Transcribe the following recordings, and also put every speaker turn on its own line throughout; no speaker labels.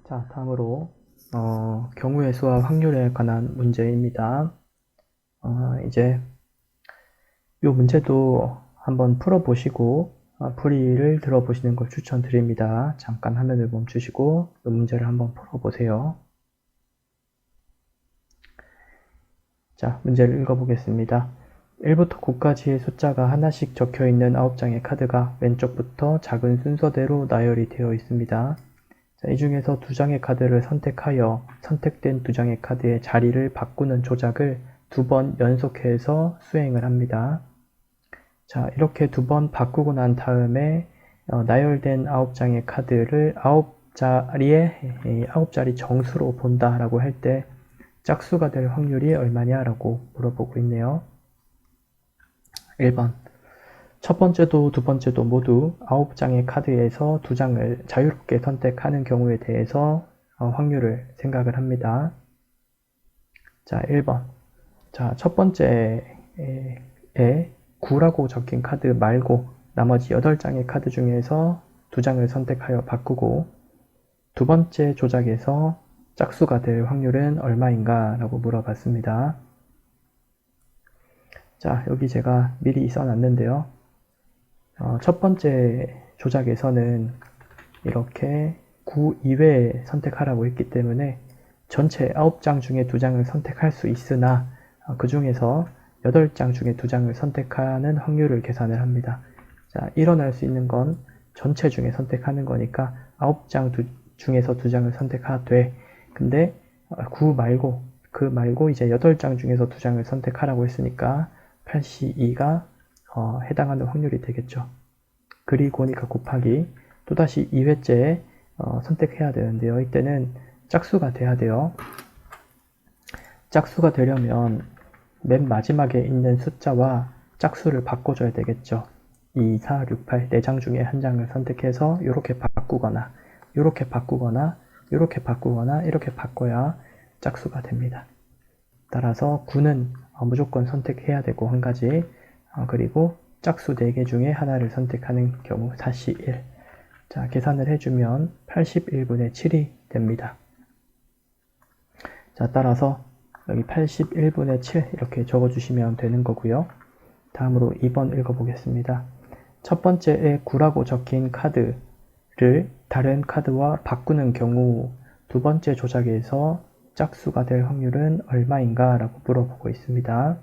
자, 다음으로 경우의 수와 확률에 관한 문제입니다. 이제 이 문제도 한번 풀어보시고 풀이를 들어보시는 걸 추천드립니다. 잠깐 화면을 멈추시고 이 문제를 한번 풀어보세요. 자, 문제를 읽어보겠습니다. 1부터 9까지의 숫자가 하나씩 적혀있는 9장의 카드가 왼쪽부터 작은 순서대로 나열이 되어 있습니다. 자, 이 중에서 2장의 카드를 선택하여 선택된 2장의 카드의 자리를 바꾸는 조작을 2번 연속해서 수행을 합니다. 자, 이렇게 2번 바꾸고 난 다음에 나열된 9장의 카드를 9자리 정수로 본다라고 할 때 짝수가 될 확률이 얼마냐라고 물어보고 있네요. 1번. 첫 번째도 두 번째도 모두 9장의 카드에서 2장을 자유롭게 선택하는 경우에 대해서 확률을 생각을 합니다. 자, 1번. 자, 첫 번째에 9라고 적힌 카드 말고 나머지 8장의 카드 중에서 2장을 선택하여 바꾸고 두 번째 조작에서 짝수가 될 확률은 얼마인가 라고 물어봤습니다. 자, 여기 제가 미리 써놨는데요. 첫 번째 조작에서는 이렇게 9 이외에 선택하라고 했기 때문에 전체 9장 중에 2장을 선택할 수 있으나 그 중에서 8장 중에 2장을 선택하는 확률을 계산을 합니다. 자, 일어날 수 있는 건 전체 중에 선택하는 거니까 9장 중에서 2장을 선택하되, 근데 그 말고 이제 8장 중에서 2장을 선택하라고 했으니까 82가 해당하는 확률이 되겠죠. 그리고니까 곱하기 또다시 2회째에 선택해야 되는데요. 이때는 짝수가 돼야 돼요. 짝수가 되려면 맨 마지막에 있는 숫자와 짝수를 바꿔줘야 되겠죠. 2, 4, 6, 8, 4장 중에 한 장을 선택해서 이렇게 바꾸거나 이렇게 바꾸거나 이렇게 바꾸거나 이렇게 바꿔야 짝수가 됩니다. 따라서 9는 무조건 선택해야 되고 한 가지, 그리고 짝수 4개 중에 하나를 선택하는 경우 41. 자, 계산을 해주면 81분의 7이 됩니다. 자, 따라서 여기 81분의 7 이렇게 적어주시면 되는 거고요. 다음으로 2번 읽어보겠습니다. 첫 번째에 9라고 적힌 카드를 다른 카드와 바꾸는 경우 두 번째 조작에서 짝수가 될 확률은 얼마인가 라고 물어보고 있습니다.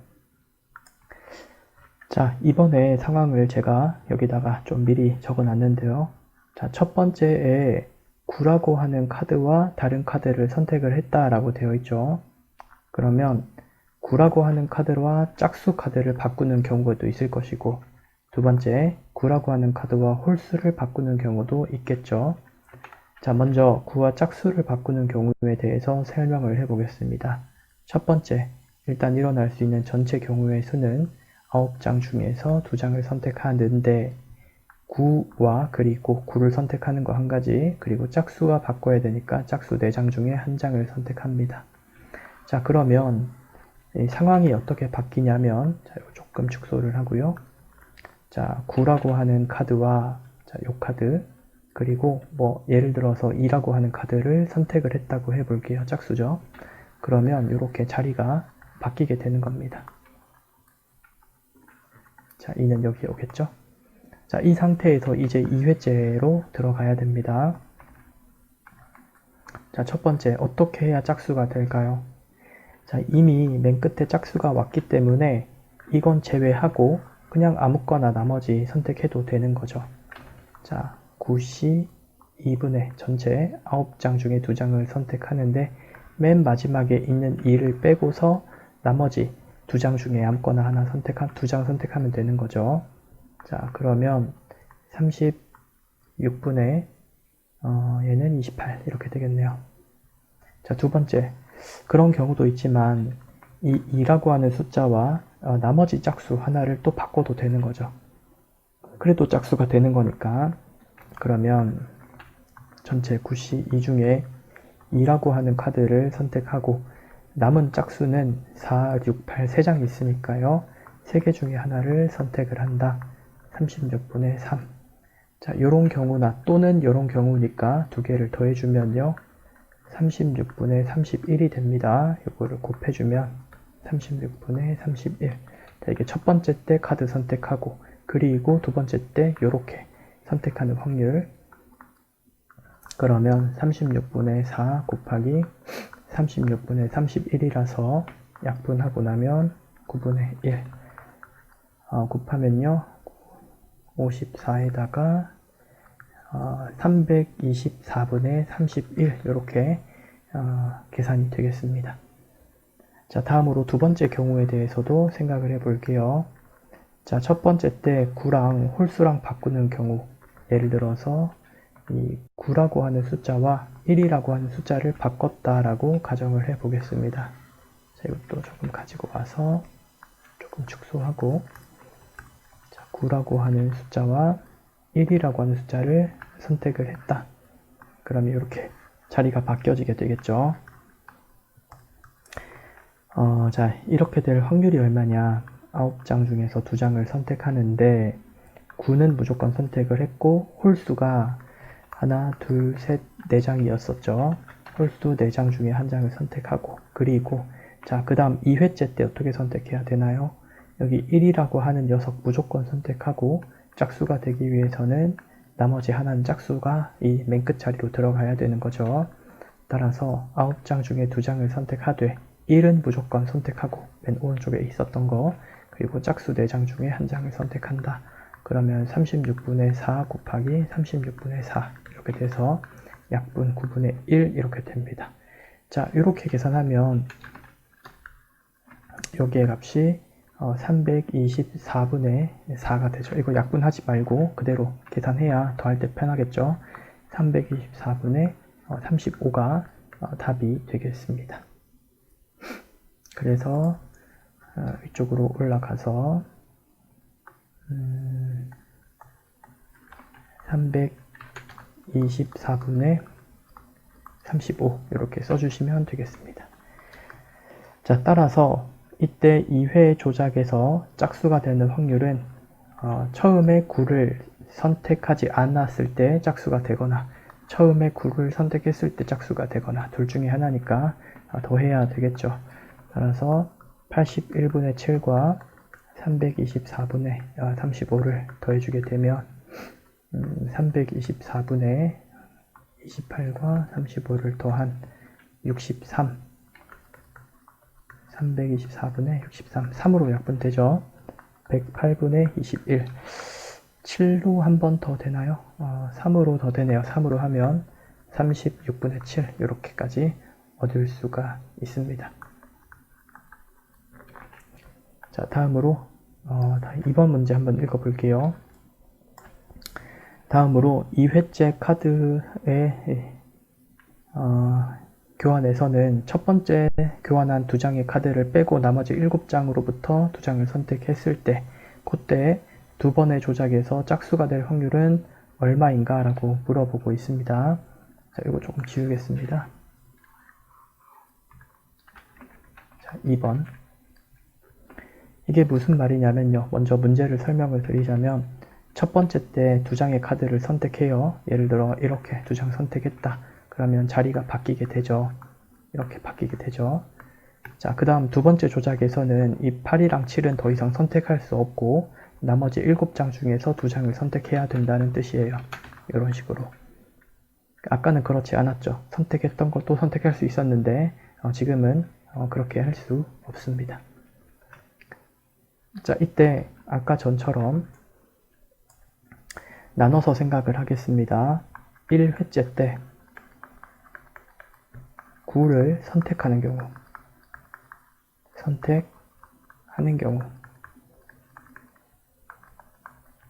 자, 이번에 상황을 제가 여기다가 좀 미리 적어 놨는데요. 자, 첫 번째에 9라고 하는 카드와 다른 카드를 선택을 했다라고 되어 있죠. 그러면 9라고 하는 카드와 짝수 카드를 바꾸는 경우도 있을 것이고, 두 번째 9라고 하는 카드와 홀수를 바꾸는 경우도 있겠죠. 자, 먼저 9와 짝수를 바꾸는 경우에 대해서 설명을 해보겠습니다. 첫 번째, 일단 일어날 수 있는 전체 경우의 수는 9장 중에서 2장을 선택하는데 9와 그리고 9를 선택하는 거 한 가지, 그리고 짝수와 바꿔야 되니까 짝수 4장 중에 한 장을 선택합니다. 자, 그러면 이 상황이 어떻게 바뀌냐면, 자, 조금 축소를 하고요. 자, 9라고 하는 카드와 자, 요 카드, 그리고 뭐 예를 들어서 2라고 하는 카드를 선택을 했다고 해볼게요. 짝수죠. 그러면 이렇게 자리가 바뀌게 되는 겁니다. 자, 2는 여기 오겠죠. 자, 이 상태에서 이제 2회째로 들어가야 됩니다. 자, 첫 번째, 어떻게 해야 짝수가 될까요? 자, 이미 맨 끝에 짝수가 왔기 때문에 이건 제외하고 그냥 아무거나 나머지 선택해도 되는 거죠. 자, 9시 2분의 전체 9장 중에 2장을 선택하는데 맨 마지막에 있는 2를 빼고서 나머지 2장 중에 아무거나 하나 2장 선택하면 되는 거죠. 자, 그러면 36분의 얘는 28 이렇게 되겠네요. 자, 두 번째, 그런 경우도 있지만 이 2라고 하는 숫자와 나머지 짝수 하나를 또 바꿔도 되는 거죠. 그래도 짝수가 되는 거니까, 그러면 전체 9시 2 중에 2라고 하는 카드를 선택하고 남은 짝수는 4, 6, 8 3장이 있으니까요. 3개 중에 하나를 선택을 한다. 36분의 3. 자, 요런 경우나 또는 요런 경우니까 두 개를 더해주면요. 36분의 31이 됩니다. 이거를 곱해주면 36분의 31. 자, 이게 첫 번째 때 카드 선택하고, 그리고 두 번째 때 이렇게 선택하는 확률. 그러면 36분의 4 곱하기 36분의 31이라서 약분하고 나면 9분의 1. 곱하면요, 54에다가 324분의 31 이렇게 계산이 되겠습니다. 자, 다음으로 두 번째 경우에 대해서도 생각을 해 볼게요. 자, 첫 번째 때 구랑 홀수랑 바꾸는 경우, 예를 들어서 이 9라고 하는 숫자와 1이라고 하는 숫자를 바꿨다라고 가정을 해 보겠습니다. 자, 이것도 조금 가지고 와서 조금 축소하고, 자, 9라고 하는 숫자와 1이라고 하는 숫자를 선택을 했다. 그러면 이렇게 자리가 바뀌어지게 되겠죠. 자, 이렇게 될 확률이 얼마냐? 9장 중에서 2장을 선택하는데 9는 무조건 선택을 했고 홀수가 하나, 둘, 셋, 4장이었었죠. 홀수 4장 중에 한 장을 선택하고, 그리고 자, 그 다음 2회째 때 어떻게 선택해야 되나요? 여기 1이라고 하는 녀석 무조건 선택하고, 짝수가 되기 위해서는 나머지 하나는 짝수가 이 맨 끝 자리로 들어가야 되는 거죠. 따라서 9장 중에 2장을 선택하되 1은 무조건 선택하고 맨 오른쪽에 있었던 거, 그리고 짝수 4장 중에 한 장을 선택한다. 그러면 36분의 4 곱하기 36분의 4 이렇게 돼서 약분 9분의 1 이렇게 됩니다. 자, 이렇게 계산하면 여기의 값이 324분의 4가 되죠. 이거 약분하지 말고 그대로 계산해야 더할 때 편하겠죠. 324분의 35가 답이 되겠습니다. 그래서 이쪽으로 올라가서 324분의 35 이렇게 써주시면 되겠습니다. 자, 따라서 이때 2회 조작에서 짝수가 되는 확률은 처음에 9를 선택하지 않았을 때 짝수가 되거나 처음에 9를 선택했을 때 짝수가 되거나 둘 중에 하나니까 더해야 되겠죠. 따라서 81분의 7과 324분의 35를 더해주게 되면 324분의 28과 35를 더한 63, 324분의 63, 3으로 약분되죠. 108분의 21, 7로 한 번 더 되나요? 3으로 더 되네요. 3으로 하면 36분의 7 이렇게까지 얻을 수가 있습니다. 자, 다음으로 2번 문제 한번 읽어볼게요. 다음으로 2회째 카드의 교환에서는 첫 번째 교환한 2장의 카드를 빼고 나머지 7장으로부터 2장을 선택했을 때 그때 두 번의 조작에서 짝수가 될 확률은 얼마인가 라고 물어보고 있습니다. 자, 이거 조금 지우겠습니다. 자, 2번. 이게 무슨 말이냐면요. 먼저 문제를 설명을 드리자면 첫 번째 때 2장의 카드를 선택해요. 예를 들어 이렇게 2장 선택했다. 그러면 자리가 바뀌게 되죠. 이렇게 바뀌게 되죠. 자, 그 다음 두 번째 조작에서는 이 8이랑 7은 더 이상 선택할 수 없고 나머지 7장 중에서 2장을 선택해야 된다는 뜻이에요. 이런 식으로. 아까는 그렇지 않았죠. 선택했던 것도 선택할 수 있었는데 지금은 그렇게 할 수 없습니다. 자, 이때 아까 전처럼 나눠서 생각을 하겠습니다. 1회째 때 9를 선택하는 경우,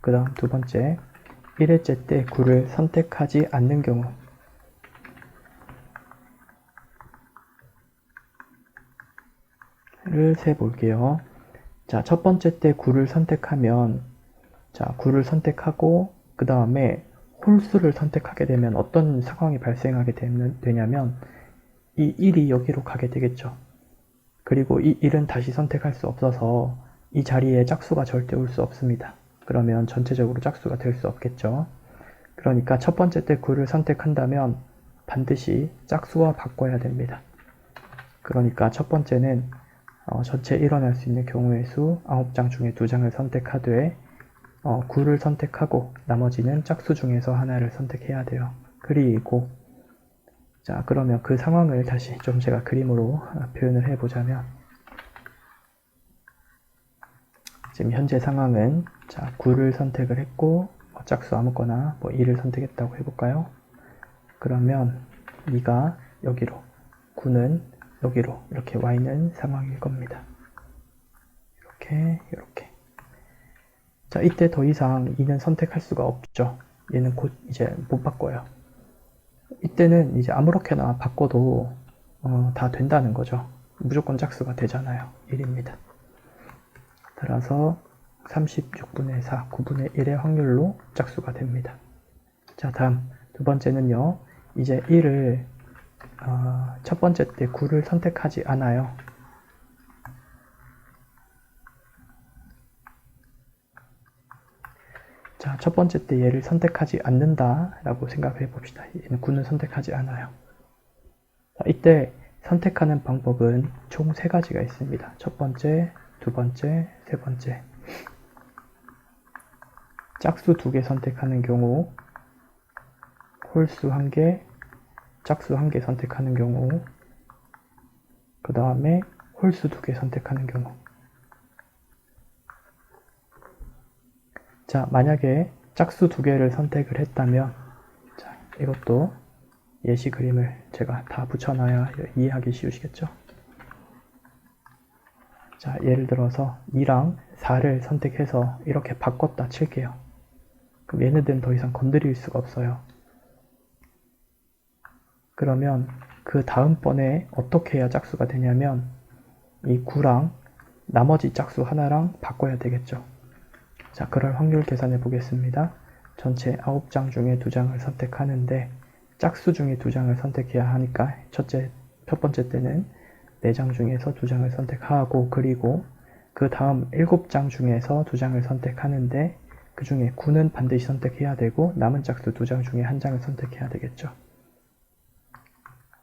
그 다음 두 번째 1회째 때 9를 선택하지 않는 경우를 세볼게요. 자, 첫 번째 때 9를 선택하면, 자, 9를 선택하고 그 다음에 홀수를 선택하게 되면 어떤 상황이 발생하게 되냐면 이 1이 여기로 가게 되겠죠. 그리고 이 1은 다시 선택할 수 없어서 이 자리에 짝수가 절대 올 수 없습니다. 그러면 전체적으로 짝수가 될 수 없겠죠. 그러니까 첫 번째 때 9를 선택한다면 반드시 짝수와 바꿔야 됩니다. 그러니까 첫 번째는 전체 일어날 수 있는 경우의 수 9장 중에 2장을 선택하되 9를 선택하고 나머지는 짝수 중에서 하나를 선택해야 돼요. 그리고 자, 그러면 그 상황을 다시 좀 제가 그림으로 표현을 해보자면, 지금 현재 상황은 자 9를 선택을 했고 짝수 아무거나 2를 선택했다고 해볼까요? 그러면 네가 여기로, 9는 여기로 이렇게 와 있는 상황일 겁니다. 이렇게. 자, 이때 더 이상 2는 선택할 수가 없죠. 얘는 곧 이제 못 바꿔요. 이때는 이제 아무렇게나 바꿔도 다 된다는 거죠. 무조건 짝수가 되잖아요. 1입니다. 따라서 36분의 4, 9분의 1의 확률로 짝수가 됩니다. 자, 다음 두 번째는요. 이제 1을 첫 번째 때 9를 선택하지 않아요. 자, 첫 번째 때 얘를 선택하지 않는다 라고 생각해 봅시다. 얘는 9는 선택하지 않아요. 자, 이때 선택하는 방법은 총 3가지가 있습니다. 첫 번째, 두 번째, 세 번째. 짝수 2개 선택하는 경우, 홀수 1개, 짝수 1개 선택하는 경우, 그 다음에 홀수 2개 선택하는 경우. 자, 만약에 짝수 2개를 선택을 했다면, 자, 이것도 예시 그림을 제가 다 붙여놔야 이해하기 쉬우시겠죠? 자, 예를 들어서 2랑 4를 선택해서 이렇게 바꿨다 칠게요. 그럼 얘네들은 더 이상 건드릴 수가 없어요. 그러면 그 다음번에 어떻게 해야 짝수가 되냐면 이 9랑 나머지 짝수 하나랑 바꿔야 되겠죠. 자, 그럴 확률 계산해 보겠습니다. 전체 9장 중에 2장을 선택하는데 짝수 중에 2장을 선택해야 하니까 첫 번째 때는 4장 중에서 2장을 선택하고, 그리고 그 다음 7장 중에서 2장을 선택하는데 그 중에 9는 반드시 선택해야 되고 남은 짝수 2장 중에 1장을 선택해야 되겠죠.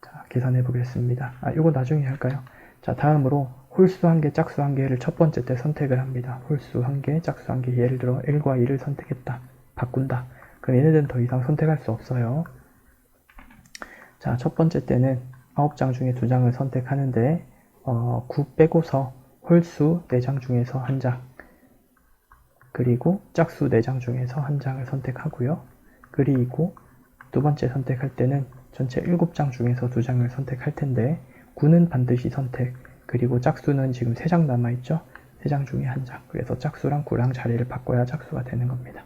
자, 계산해 보겠습니다. 이거 나중에 할까요? 자, 다음으로 홀수 1개, 짝수 1개를 첫 번째 때 선택을 합니다. 홀수 1개, 짝수 1개. 예를 들어 1과 2를 선택했다. 바꾼다. 그럼 얘네들은 더 이상 선택할 수 없어요. 자, 첫 번째 때는 9장 중에 2장을 선택하는데 9 빼고서 홀수 4장 중에서 1장, 그리고 짝수 4장 중에서 1장을 선택하고요. 그리고 두 번째 선택할 때는 전체 7장 중에서 2장을 선택할 텐데 9는 반드시 선택, 그리고 짝수는 지금 3장 남아있죠? 3장 중에 1장. 그래서 짝수랑 9랑 자리를 바꿔야 짝수가 되는 겁니다.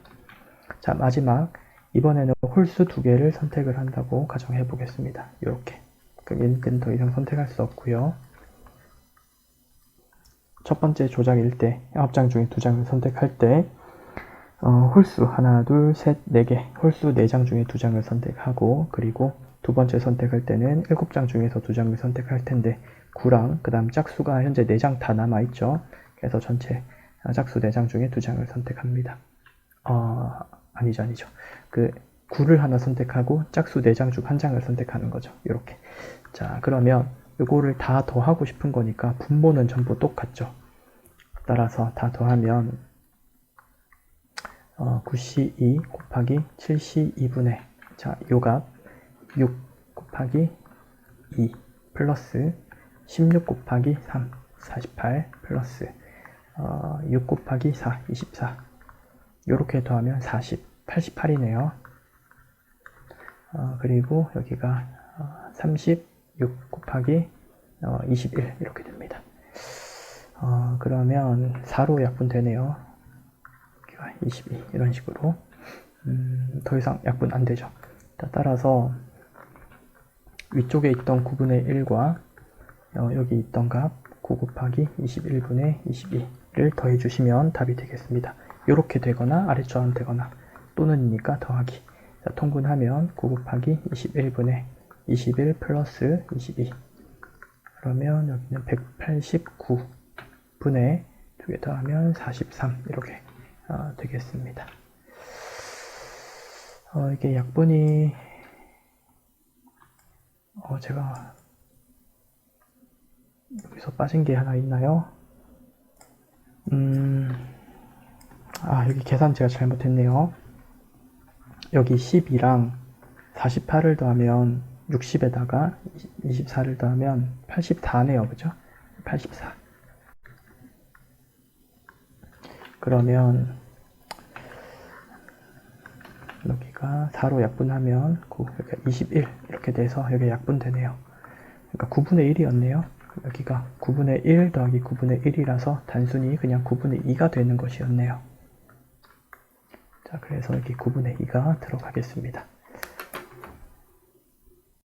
자, 마지막 이번에는 홀수 2개를 선택을 한다고 가정해 보겠습니다. 이렇게. 그럼 얘는 더 이상 선택할 수 없고요. 첫 번째 조작일 때 9장 중에 2장을 선택할 때 홀수 하나, 둘, 셋, 4개, 홀수 4장 중에 2장을 선택하고, 그리고 두 번째 선택할 때는 7장 중에서 2장을 선택할 텐데 9랑 그 다음 짝수가 현재 4장 다 남아있죠. 그래서 전체 짝수 4장 중에 2장을 선택합니다. 아니죠. 그 9를 하나 선택하고 짝수 4장 중 1장을 선택하는 거죠. 이렇게. 자, 그러면 이거를 다 더하고 싶은 거니까 분모는 전부 똑같죠. 따라서 다 더하면 9C2 곱하기 7C2분의, 자, 요 값 6 곱하기 2 플러스 16 곱하기 3 48 플러스 6 곱하기 4 24, 요렇게 더하면 40 88이네요. 그리고 여기가 36 곱하기 21 이렇게 됩니다. 그러면 4로 약분되네요. 22 이런 식으로. 더 이상 약분 안 되죠. 따라서 위쪽에 있던 9분의 1과 여기 있던 값 9 곱하기 21분의 22를 더해 주시면 답이 되겠습니다. 이렇게 되거나 아래처럼 되거나 또는이니까 더하기. 자, 통분하면 9 곱하기 21분의 21 플러스 22, 그러면 여기는 189분의 2개 더하면 43 이렇게 되겠습니다. 이게 약분이 제가 여기서 빠진 게 하나 있나요? 여기 계산 제가 잘못했네요. 여기 12랑 48을 더하면 60에다가 24를 더하면 84네요. 그죠? 84. 그러면 여기가 4로 약분하면 9, 여기가 21 이렇게 돼서 여기가 약분되네요. 그러니까 9분의 1이었네요. 여기가 9분의 1 더하기 9분의 1이라서 단순히 그냥 9분의 2가 되는 것이었네요. 자, 그래서 여기 9분의 2가 들어가겠습니다.